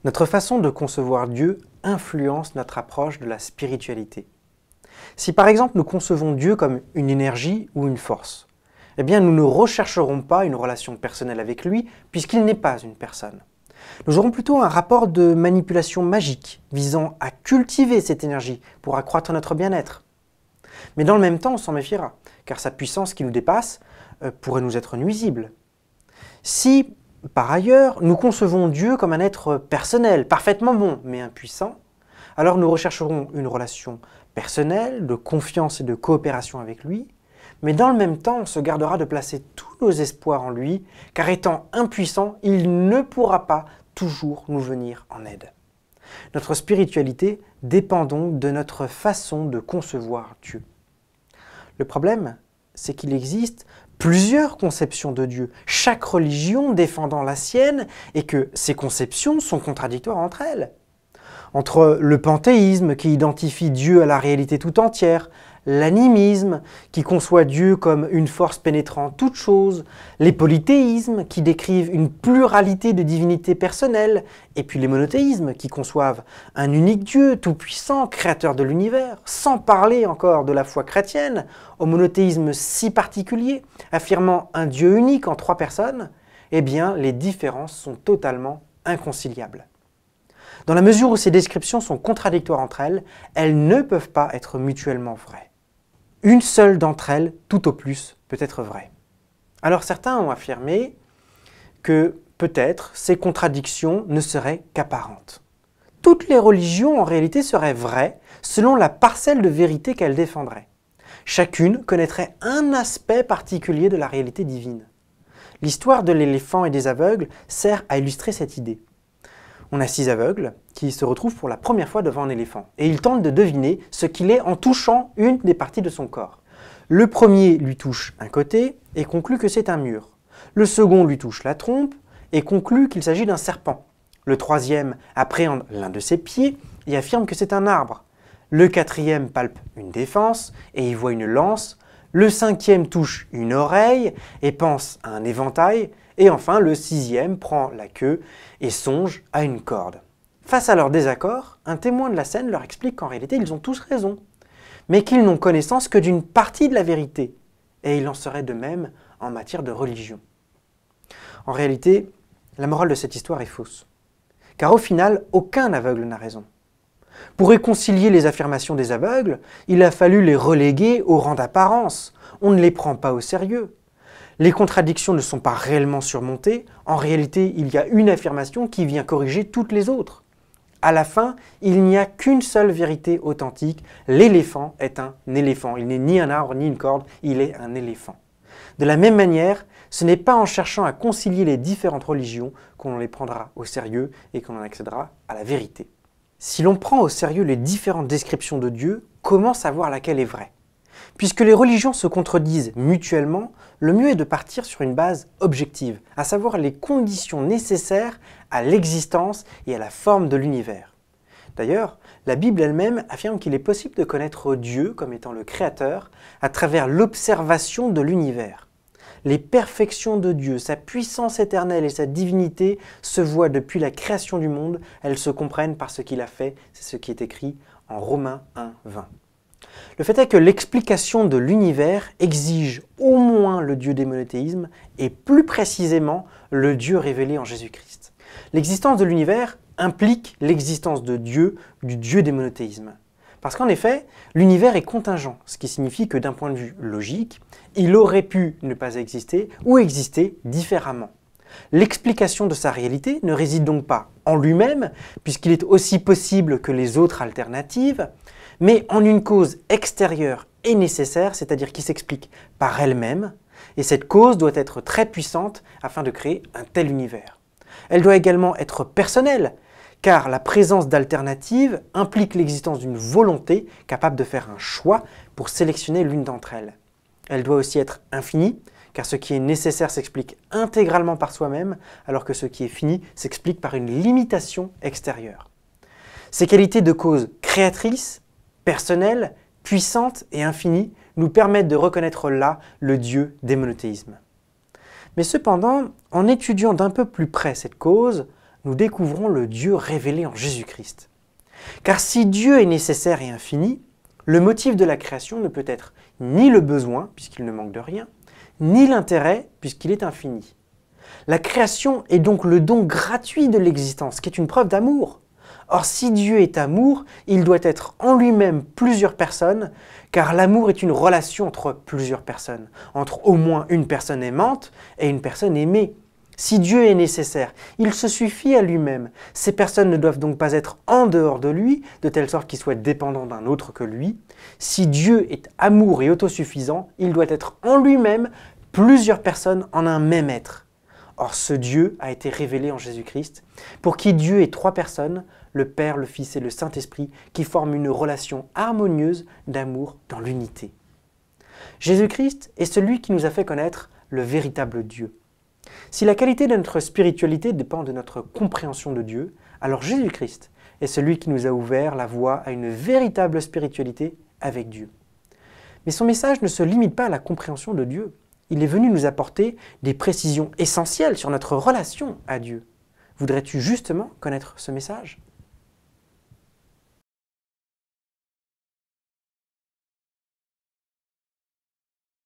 Notre façon de concevoir Dieu influence notre approche de la spiritualité. Si par exemple nous concevons Dieu comme une énergie ou une force, eh bien nous ne rechercherons pas une relation personnelle avec lui puisqu'il n'est pas une personne. Nous aurons plutôt un rapport de manipulation magique visant à cultiver cette énergie pour accroître notre bien-être. Mais dans le même temps, on s'en méfiera, car sa puissance qui nous dépasse pourrait nous être nuisible. Si, par ailleurs, nous concevons Dieu comme un être personnel, parfaitement bon, mais impuissant, alors nous rechercherons une relation personnelle, de confiance et de coopération avec lui, mais dans le même temps, on se gardera de placer tous nos espoirs en lui, car étant impuissant, il ne pourra pas toujours nous venir en aide. Notre spiritualité dépend donc de notre façon de concevoir Dieu. Le problème, c'est qu'il existe plusieurs conceptions de Dieu, chaque religion défendant la sienne, et que ces conceptions sont contradictoires entre elles. Entre le panthéisme qui identifie Dieu à la réalité tout entière, l'animisme qui conçoit Dieu comme une force pénétrant toute chose, les polythéismes qui décrivent une pluralité de divinités personnelles, et puis les monothéismes qui conçoivent un unique Dieu tout-puissant, créateur de l'univers, sans parler encore de la foi chrétienne, au monothéisme si particulier, affirmant un Dieu unique en 3 personnes, eh bien les différences sont totalement inconciliables. Dans la mesure où ces descriptions sont contradictoires entre elles, elles ne peuvent pas être mutuellement vraies. Une seule d'entre elles, tout au plus, peut être vraie. Alors certains ont affirmé que peut-être ces contradictions ne seraient qu'apparentes. Toutes les religions en réalité seraient vraies selon la parcelle de vérité qu'elles défendraient. Chacune connaîtrait un aspect particulier de la réalité divine. L'histoire de l'éléphant et des aveugles sert à illustrer cette idée. On a 6 aveugles qui se retrouvent pour la première fois devant un éléphant et ils tentent de deviner ce qu'il est en touchant une des parties de son corps. Le premier lui touche un côté et conclut que c'est un mur. Le second lui touche la trompe et conclut qu'il s'agit d'un serpent. Le troisième appréhende l'un de ses pieds et affirme que c'est un arbre. Le quatrième palpe une défense et y voit une lance. Le cinquième touche une oreille et pense à un éventail. Et enfin, le 6e prend la queue et songe à une corde. Face à leur désaccord, un témoin de la scène leur explique qu'en réalité, ils ont tous raison, mais qu'ils n'ont connaissance que d'une partie de la vérité. Et il en serait de même en matière de religion. En réalité, la morale de cette histoire est fausse. Car au final, aucun aveugle n'a raison. Pour réconcilier les affirmations des aveugles, il a fallu les reléguer au rang d'apparence. On ne les prend pas au sérieux. Les contradictions ne sont pas réellement surmontées. En réalité, il y a une affirmation qui vient corriger toutes les autres. À la fin, il n'y a qu'une seule vérité authentique. L'éléphant est un éléphant. Il n'est ni un arbre ni une corde, il est un éléphant. De la même manière, ce n'est pas en cherchant à concilier les différentes religions qu'on les prendra au sérieux et qu'on en accédera à la vérité. Si l'on prend au sérieux les différentes descriptions de Dieu, comment savoir laquelle est vraie ? Puisque les religions se contredisent mutuellement, le mieux est de partir sur une base objective, à savoir les conditions nécessaires à l'existence et à la forme de l'univers. D'ailleurs, la Bible elle-même affirme qu'il est possible de connaître Dieu comme étant le Créateur à travers l'observation de l'univers. Les perfections de Dieu, sa puissance éternelle et sa divinité se voient depuis la création du monde, elles se comprennent par ce qu'il a fait, c'est ce qui est écrit en Romains 1, 20. Le fait est que l'explication de l'univers exige au moins le Dieu des monothéismes et plus précisément le Dieu révélé en Jésus-Christ. L'existence de l'univers implique l'existence de Dieu, du Dieu des monothéismes. Parce qu'en effet, l'univers est contingent, ce qui signifie que d'un point de vue logique, il aurait pu ne pas exister ou exister différemment. L'explication de sa réalité ne réside donc pas en lui-même, puisqu'il est aussi possible que les autres alternatives, mais en une cause extérieure et nécessaire, c'est-à-dire qui s'explique par elle-même, et cette cause doit être très puissante afin de créer un tel univers. Elle doit également être personnelle, car la présence d'alternatives implique l'existence d'une volonté capable de faire un choix pour sélectionner l'une d'entre elles. Elle doit aussi être infinie, car ce qui est nécessaire s'explique intégralement par soi-même, alors que ce qui est fini s'explique par une limitation extérieure. Ces qualités de cause créatrice, personnelle, puissante et infinie nous permettent de reconnaître là le Dieu des monothéismes. Mais cependant, en étudiant d'un peu plus près cette cause, nous découvrons le Dieu révélé en Jésus-Christ. Car si Dieu est nécessaire et infini, le motif de la création ne peut être ni le besoin, puisqu'il ne manque de rien, ni l'intérêt, puisqu'il est infini. La création est donc le don gratuit de l'existence, qui est une preuve d'amour. Or, si Dieu est amour, il doit être en lui-même plusieurs personnes, car l'amour est une relation entre plusieurs personnes, entre au moins une personne aimante et une personne aimée. Si Dieu est nécessaire, il se suffit à lui-même. Ces personnes ne doivent donc pas être en dehors de lui, de telle sorte qu'il soit dépendant d'un autre que lui. Si Dieu est amour et autosuffisant, il doit être en lui-même plusieurs personnes en un même être. Or, ce Dieu a été révélé en Jésus-Christ, pour qui Dieu est trois personnes, le Père, le Fils et le Saint-Esprit, qui forment une relation harmonieuse d'amour dans l'unité. Jésus-Christ est celui qui nous a fait connaître le véritable Dieu. Si la qualité de notre spiritualité dépend de notre compréhension de Dieu, alors Jésus-Christ est celui qui nous a ouvert la voie à une véritable spiritualité avec Dieu. Mais son message ne se limite pas à la compréhension de Dieu. Il est venu nous apporter des précisions essentielles sur notre relation à Dieu. Voudrais-tu justement connaître ce message ?